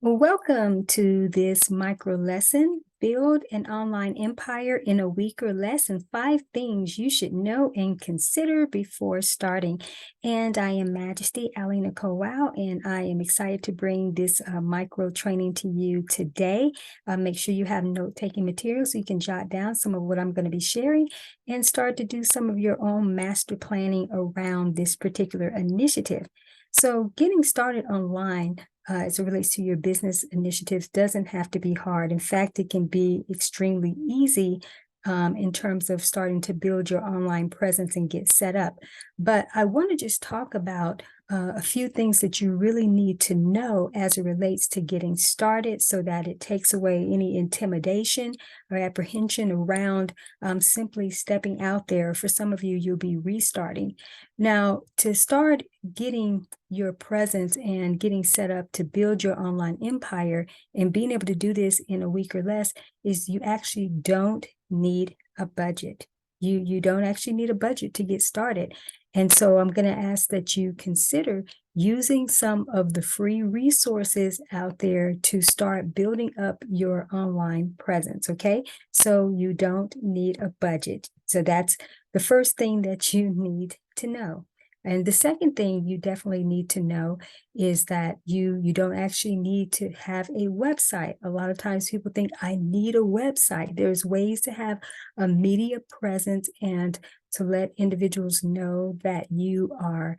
Well, welcome to this micro lesson. Build an online empire in a week or less, and 5 things you should know and consider before starting. And I am Majesty Alina Wow, and I am excited to bring this micro training to you today. Make sure you have note-taking material so you can jot down some of what I'm going to be sharing and start to do some of your own master planning around this particular initiative. So getting started online as it relates to your business initiatives doesn't have to be hard. In fact, it can be extremely easy in terms of starting to build your online presence and get set up. But I want to just talk about a few things that you really need to know as it relates to getting started so that it takes away any intimidation or apprehension around simply stepping out there. For some of you, you'll be restarting. Now, to start getting your presence and getting set up to build your online empire and being able to do this in a week or less is you actually don't need a budget. You don't actually need a budget to get started. And so I'm going to ask that you consider using some of the free resources out there to start building up your online presence, okay? So you don't need a budget. So that's the first thing that you need to know. And the second thing you definitely need to know is that you don't actually need to have a website. A lot of times people think, I need a website. There's ways to have a media presence and to let individuals know that you are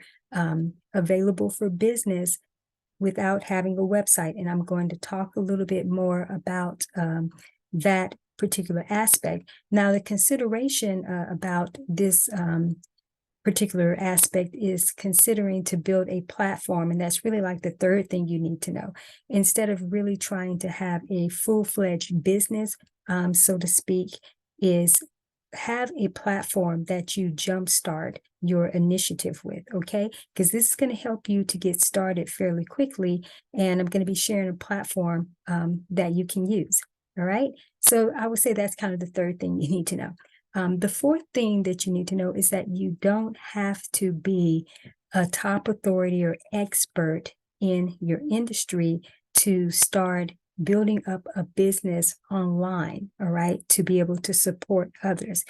available for business without having a website. And I'm going to talk a little bit more about that particular aspect. Now, the consideration about this particular aspect is considering to build a platform. And that's really like the third thing you need to know. Instead of really trying to have a full-fledged business, so to speak, is have a platform that you jumpstart your initiative with, okay? Because this is going to help you to get started fairly quickly. And I'm going to be sharing a platform that you can use, all right? So I would say that's kind of the third thing you need to know. The fourth thing that you need to know is that you don't have to be a top authority or expert in your industry to start building up a business online, all right, to be able to support others.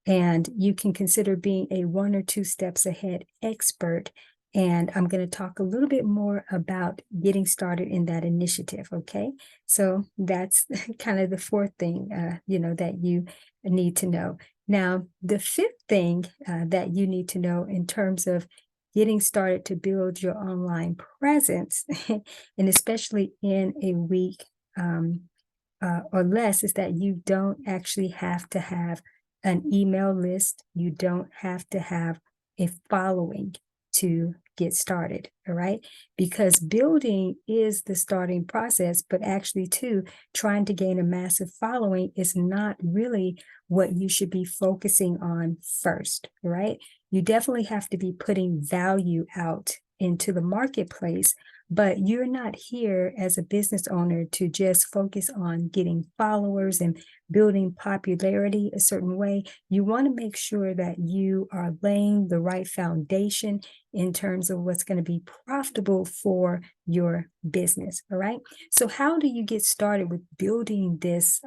And you can consider being a 1 or 2 steps ahead expert. And I'm going to talk a little bit more about getting started in that initiative, okay? So that's kind of the fourth thing, that you need to know. Now, the fifth thing that you need to know in terms of getting started to build your online presence, and especially in a week or less, is that you don't actually have to have an email list. You don't have to have a following to get started, all right? Because building is the starting process, but actually too, trying to gain a massive following is not really what you should be focusing on first, right? You definitely have to be putting value out into the marketplace, but you're not here as a business owner to just focus on getting followers and building popularity a certain way. You want to make sure that you are laying the right foundation in terms of what's going to be profitable for your business. All right. So how do you get started with building this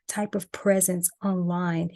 type of presence online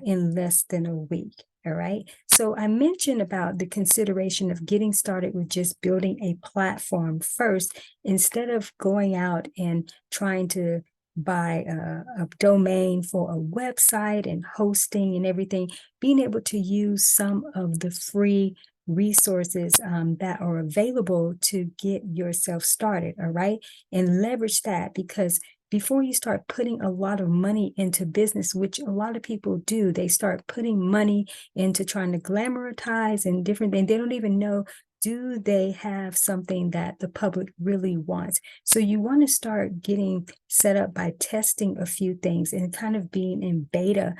in less than a week? All right. So I mentioned about the consideration of getting started with just building a platform first, instead of going out and trying to buy a domain for a website and hosting and everything, being able to use some of the free resources that are available to get yourself started, all right? And leverage that, because before you start putting a lot of money into business, which a lot of people do, they start putting money into trying to glamorize and different things. They don't even know, do they have something that the public really wants? So you want to start getting set up by testing a few things and kind of being in beta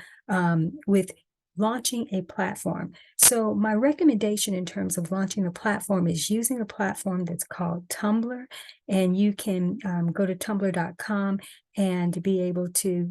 with launching a platform. So my recommendation in terms of launching a platform is using a platform that's called Tumblr. And you can go to tumblr.com and be able to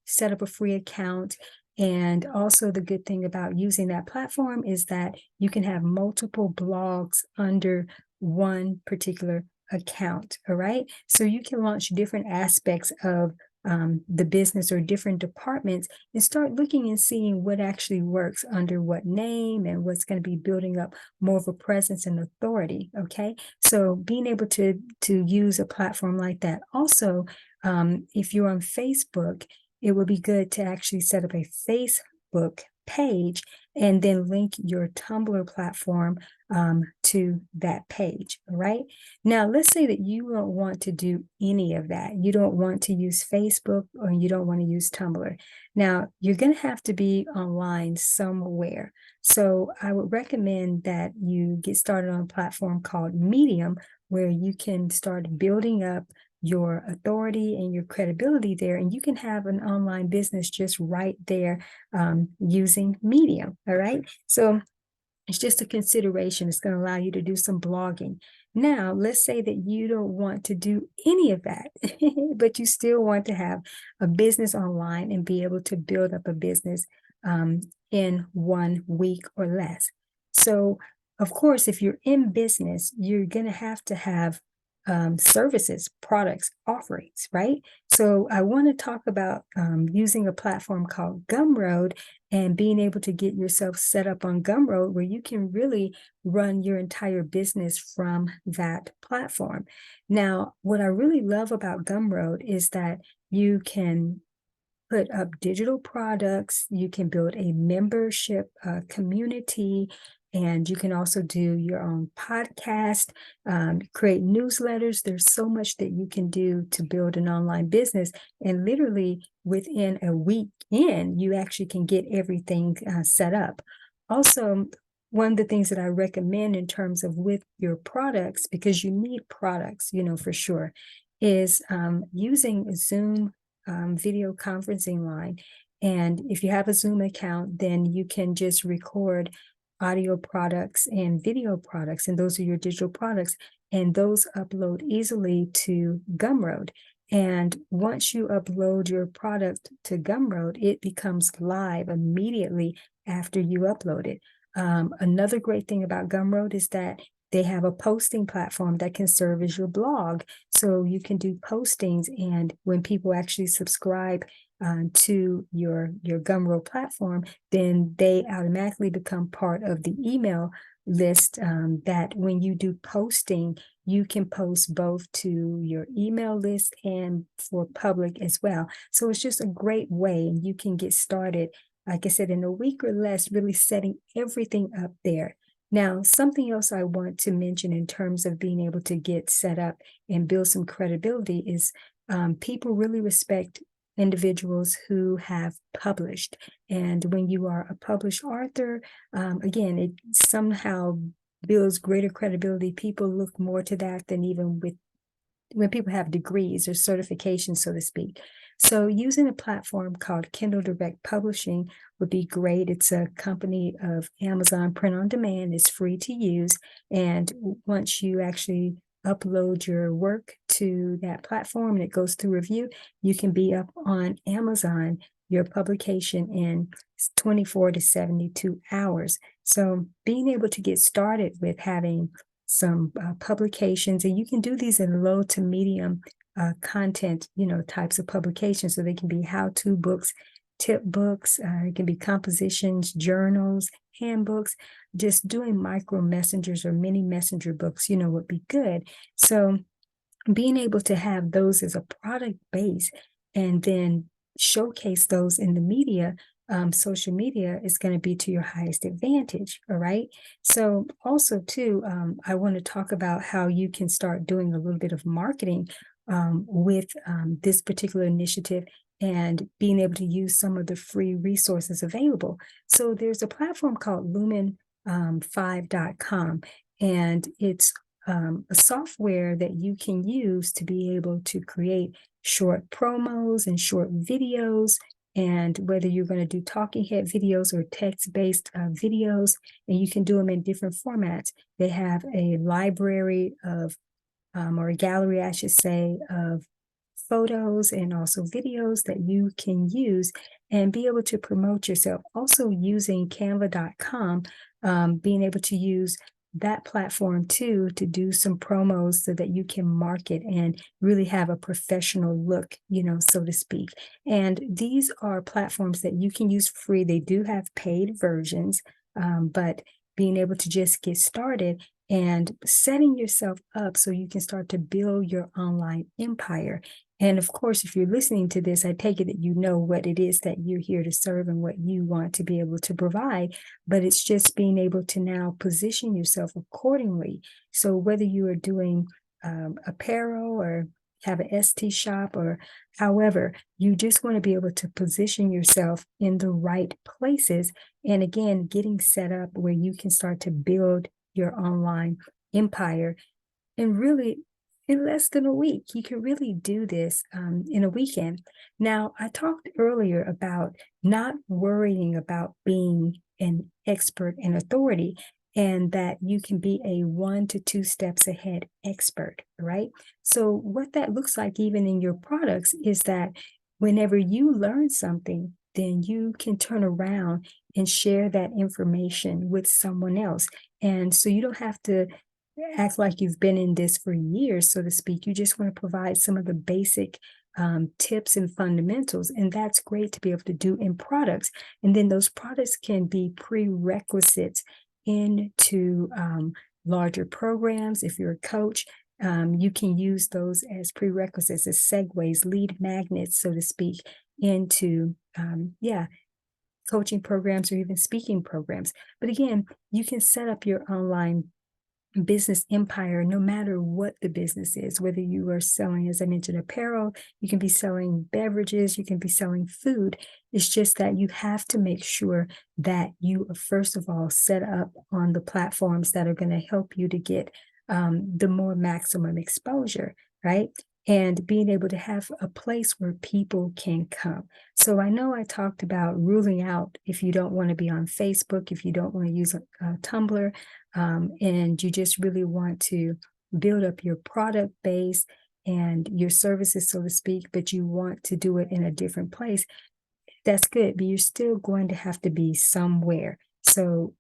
set up a free account. And also the good thing about using that platform is that you can have multiple blogs under one particular account, all right? So you can launch different aspects of the business or different departments and start looking and seeing what actually works under what name and what's going to be building up more of a presence and authority. Okay, so being able to use a platform like that. Also, if you're on Facebook, it would be good to actually set up a Facebook page and then link your Tumblr platform to that page. All right. Now, let's say that you don't want to do any of that. You don't want to use Facebook or you don't want to use Tumblr. Now, you're going to have to be online somewhere. So I would recommend that you get started on a platform called Medium, where you can start building up your authority and your credibility there, and you can have an online business just right there using Medium. All right. So it's just a consideration. It's going to allow you to do some blogging. Now, let's say that you don't want to do any of that, but you still want to have a business online and be able to build up a business in 1 week or less. So, of course, if you're in business, you're going to have services, products, offerings, right? So I want to talk about using a platform called Gumroad and being able to get yourself set up on Gumroad, where you can really run your entire business from that platform. Now, what I really love about Gumroad is that you can put up digital products, you can build a membership community, and you can also do your own podcast, create newsletters. There's so much that you can do to build an online business. And literally within a weekend, you actually can get everything set up. Also, one of the things that I recommend in terms of with your products, because you need products, for sure, is using Zoom video conferencing line. And if you have a Zoom account, then you can just record audio products and video products, and those are your digital products, and those upload easily to Gumroad. And once you upload your product to Gumroad, it becomes live immediately after you upload it. Another great thing about Gumroad is that they have a posting platform that can serve as your blog. So you can do postings, and when people actually subscribe to your Gumroad platform, then they automatically become part of the email list that when you do posting, you can post both to your email list and for public as well. So it's just a great way, and you can get started, like I said, in a week or less, really setting everything up there. Now, something else I want to mention in terms of being able to get set up and build some credibility is people really respect individuals who have published. And when you are a published author, again, it somehow builds greater credibility. People look more to that than even when people have degrees or certifications, so to speak. So using a platform called Kindle Direct Publishing would be great. It's a company of Amazon print on demand. It's free to use. And once you actually upload your work to that platform and it goes through review, you can be up on Amazon, your publication, in 24 to 72 hours. So being able to get started with having some publications, and you can do these in low to medium content, types of publications. So they can be how-to books, tip books, it can be compositions, journals, handbooks. Just doing micro messengers or mini messenger books, would be good. So being able to have those as a product base and then showcase those in the media, social media, is going to be to your highest advantage. All right. So also too, I want to talk about how you can start doing a little bit of marketing with this particular initiative and being able to use some of the free resources available. So there's a platform called Lumen5.com, and it's a software that you can use to be able to create short promos and short videos. And whether you're going to do talking head videos or text-based videos, and you can do them in different formats. They have a library of, or a gallery, I should say, of photos and also videos that you can use and be able to promote yourself. Also using canva.com, being able to use that platform too to do some promos so that you can market and really have a professional look, so to speak. And these are platforms that you can use free. They do have paid versions, but being able to just get started and setting yourself up so you can start to build your online empire. And of course, if you're listening to this, I take it that you know what it is that you're here to serve and what you want to be able to provide. But it's just being able to now position yourself accordingly. So whether you are doing apparel or have an ST shop or however, you just want to be able to position yourself in the right places. And again, getting set up where you can start to build your online empire. And really, in less than a week, you can really do this in a weekend. Now, I talked earlier about not worrying about being an expert and authority, and that you can be a 1 to 2 steps ahead expert, right? So, what that looks like, even in your products, is that whenever you learn something, then you can turn around and share that information with someone else. And so you don't have to act like you've been in this for years, so to speak. You just want to provide some of the basic tips and fundamentals. And that's great to be able to do in products. And then those products can be prerequisites into larger programs. If you're a coach, you can use those as prerequisites, as segues, lead magnets, so to speak, into, coaching programs or even speaking programs. But again, you can set up your online business empire, no matter what the business is, whether you are selling, as I mentioned, apparel, you can be selling beverages, you can be selling food. It's just that you have to make sure that you are, first of all, set up on the platforms that are going to help you to get the more maximum exposure, right? And being able to have a place where people can come. So I know I talked about ruling out if you don't want to be on Facebook, if you don't want to use a Tumblr, and you just really want to build up your product base and your services, so to speak, but you want to do it in a different place, that's good, but you're still going to have to be somewhere. So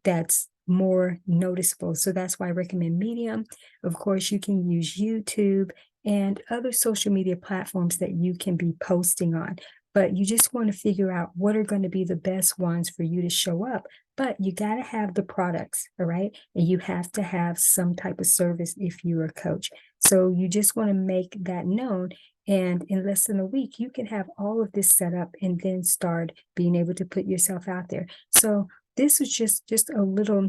that's more noticeable. So that's why I recommend Medium. Of course, you can use YouTube and other social media platforms that you can be posting on. But you just want to figure out what are going to be the best ones for you to show up. But you got to have the products, all right? And you have to have some type of service if you're a coach. So you just want to make that known. And in less than a week, you can have all of this set up and then start being able to put yourself out there. So this was just a little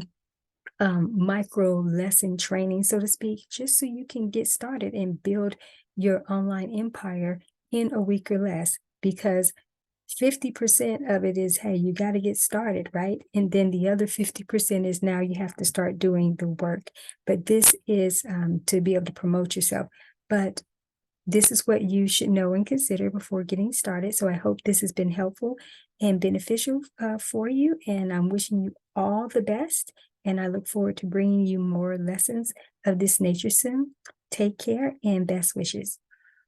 micro lesson training, so to speak, just so you can get started and build your online empire in a week or less. Because 50% of it is, hey, you got to get started, right? And then the other 50% is now you have to start doing the work. But this is to be able to promote yourself. But this is what you should know and consider before getting started. So I hope this has been helpful and beneficial for you. And I'm wishing you all the best. And I look forward to bringing you more lessons of this nature soon. Take care and best wishes.